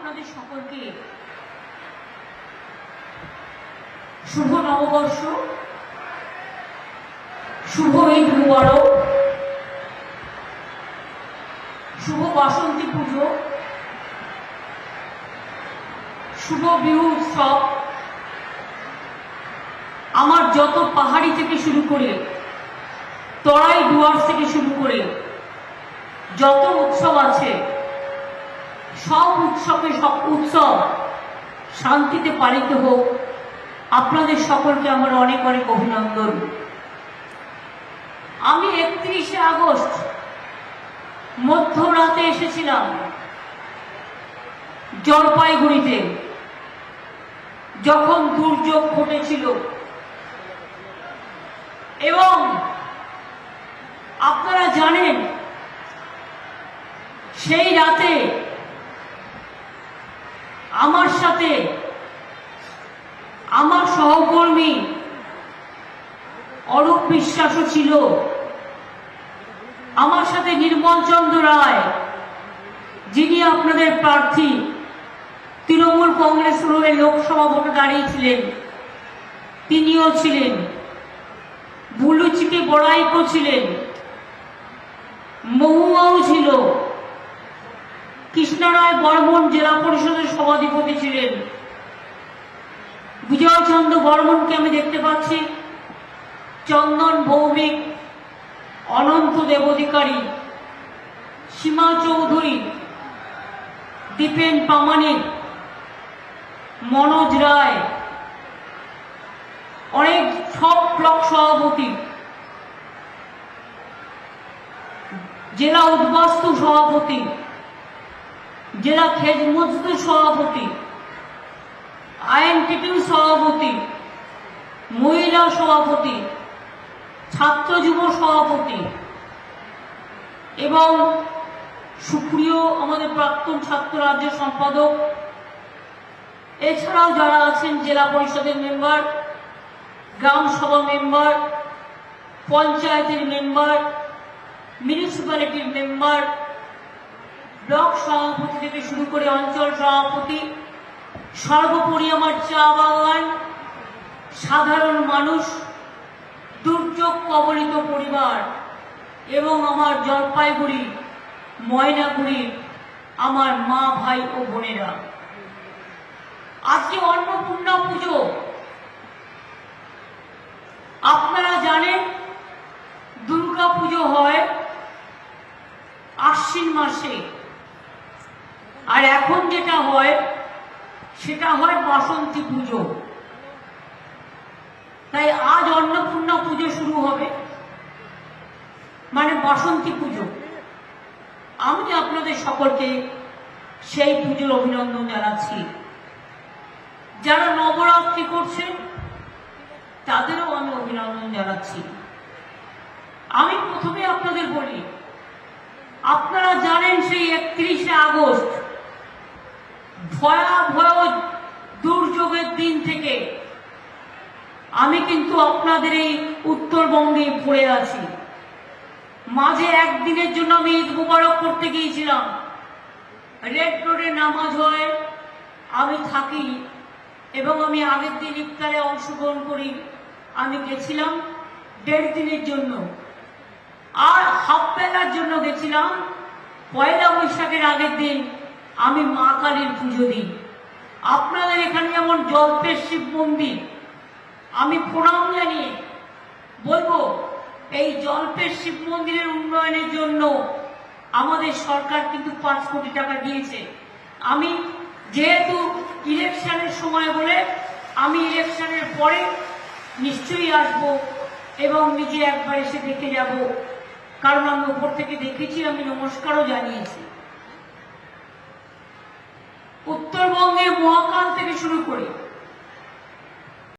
আপনাদের সকলকে শুভ নববর্ষ, শুভ ঈদ মুবারক, শুভ বাসন্তী পুজো, শুভ বিহু উৎসব। আমার যত পাহাড়ি থেকে শুরু করে তরাই ডুয়ার্স থেকে শুরু করে যত উৎসব আছে সব উৎসব শান্তিতে পালিত হোক। আপনাদের সকলকে আমার অনেক অনেক অভিনন্দন। আমি 31শে আগস্ট মধ্যরাতে এসেছিলাম জলপাইগুড়িতে, যখন দুর্যোগ ঘটেছিল, এবং আপনারা জানেন সেই রাতে আমার সাথে আমার সহকর্মী অরূপ বিশ্বাসও ছিল, আমার সাথে নির্মল চন্দ্র রায়, যিনি আপনাদের প্রার্থী তৃণমূল কংগ্রেস হয়ে লোকসভা ভোটে দাঁড়িয়েছিলেন, তিনিও ছিলেন। বুলুচিকে বড়াইকো ছিলেন, মহুয়াও ছিল, কৃষ্ণরায় বর্মন জেলা পরিষদের সভাধিপতি ছিলেন, বিজয়চন্দ্র বর্মনকে আমি দেখতে পাচ্ছি, চন্দন ভৌমিক, অনন্ত দেবাধিকারী, সীমা চৌধুরী, দীপেন প্রামাণিক, মনোজ রায়, অনেক সব ব্লক সভাপতি, জেলা উদ্বাস্তু সভাপতি, জেলা খেজ মজদুর সভাপতি, আইএনটিটিউ সভাপতি, মহিলা সভাপতি, ছাত্র যুব সভাপতি এবং সুপ্রিয় আমাদের প্রাক্তন ছাত্র রাজ্য সম্পাদক, এছাড়াও যারা আছেন জেলা পরিষদের মেম্বার, গ্রাম সভা মেম্বার, পঞ্চায়েতের মেম্বার, মিউনিসিপ্যালিটির মেম্বার, ব্লক সভাপতি থেকে শুরু করে অঞ্চল সভাপতি, সর্বোপরি আমার চা বাগান, সাধারণ মানুষ, দুর্যোগ কবলিত পরিবার এবং আমার জলপাইগুড়ি ময়নাগুড়ি আমার মা ভাই ও বোনেরা, আজকে অন্নপূর্ণা পুজো। আপনারা জানেন দুর্গা পুজো হয় আশ্বিন মাসে, আর এখন যেটা হয় সেটা হয় বাসন্তী পুজো। তাই আজ অন্নপূর্ণা পুজো শুরু হবে, মানে বাসন্তী পুজো। আমি আপনাদের সকলকে সেই পুজোর অভিনন্দন জানাচ্ছি। যারা নবরাত্রি করছেন তাদেরও আমি অভিনন্দন জানাচ্ছি। আমি প্রথমে আপনাদের বলি, আপনারা জানেন সেই 31শে আগস্ট ভয়াবহ দুর্যোগের দিন থেকে আমি কিন্তু আপনাদের এই উত্তরবঙ্গে পড়ে আছি। মাঝে একদিনের জন্য আমি ঈদ মুবারক করতে গিয়েছিলাম, রেড রোডে নামাজ হয়, আমি থাকি এবং আমি আগের দিন ইফতারে অংশগ্রহণ করি। আমি গেছিলাম 1.5 দিনের জন্য, আর হাফ বেলার জন্য গেছিলাম পয়লা বৈশাখের আগের দিন আমি মা কালীর পুজো দিই। আপনাদের এখানে যেমন জল্পের শিব মন্দির, আমি প্রণাম জানিয়ে বলবো এই জল্পের শিব মন্দিরের উন্নয়নের জন্য আমাদের সরকার কিন্তু 5 কোটি টাকা দিয়েছে। আমি যেহেতু ইলেকশনের সময় বলে আমি ইলেকশনের পরে নিশ্চয়ই আসব এবং নিজে একবার এসে দেখে যাব, কারণ আমি উপর থেকে দেখেছি, আমি নমস্কারও জানিয়েছি। উত্তরবঙ্গে মহাকাল থেকে শুরু করে